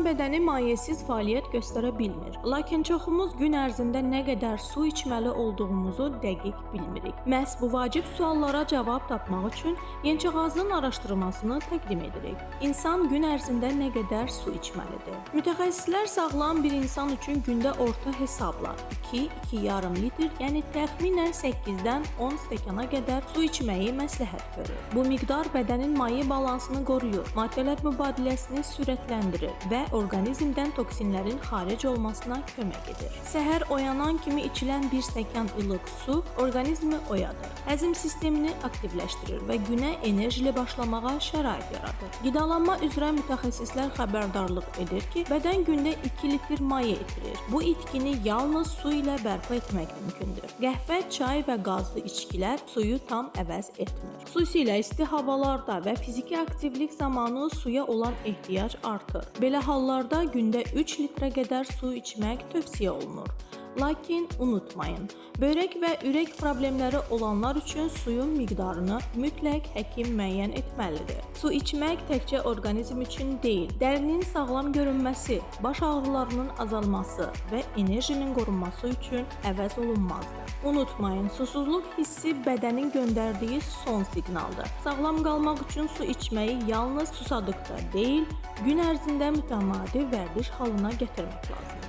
bədəni mayyəsiz fəaliyyət göstərə bilmir. Lakin çoxumuz gün ərzində nə qədər su içməli olduğumuzu dəqiq bilmirik. Məhz bu vacib suallara cavab tapmaq üçün Yençağazın araşdırmasını təqdim edirik. İnsan gün ərzində nə qədər su içməlidir? Mütəxəssislər sağlam bir insan üçün gündə orta hesabla 2-2,5 litr, yəni təxminən 8-dən 10 stəkana qədər su içməyi məsləhət görür. Bu miqdar bədənin maye balansını qoruyur, maddələr mübadiləsini sürətləndirir və orqanizmdən toksinlərin xaric olmasına kömək edir. Səhər oyanan kimi içilən bir stəkan ilıq su orqanizmi oyadır, həzm sistemini aktivləşdirir və günə enerjili başlamağa şərait yaradır. Qidalanma üzrə mütəxəssislər xəbərdarlıq edir ki, bədən gündə 2 litr maye itirir. Bu itkini yalnız su ilə bərpa etmək mümkündür. Qəhvə, çay və qazlı içkilər suyu tam əvəz etmir. Xüsusilə isti havalarda və fiziki aktivlik zamanı suya olan ehtiyac artır. Belə hallarda gündə 3 litrə qədər su içmək tövsiyə olunur. Lakin unutmayın, börək və ürək problemləri olanlar üçün suyun miqdarını mütləq həkim müəyyən etməlidir. Su içmək təkcə orqanizm üçün deyil, dərinin sağlam görünməsi, baş ağrılarının azalması və enerjinin qorunması üçün əvəz olunmazdır. Unutmayın, susuzluq hissi bədənin göndərdiyi son siqnaldır. Sağlam qalmaq üçün su içməyi yalnız susadıqda deyil, gün ərzində mütəmadi vərdiş halına gətirmək lazımdır.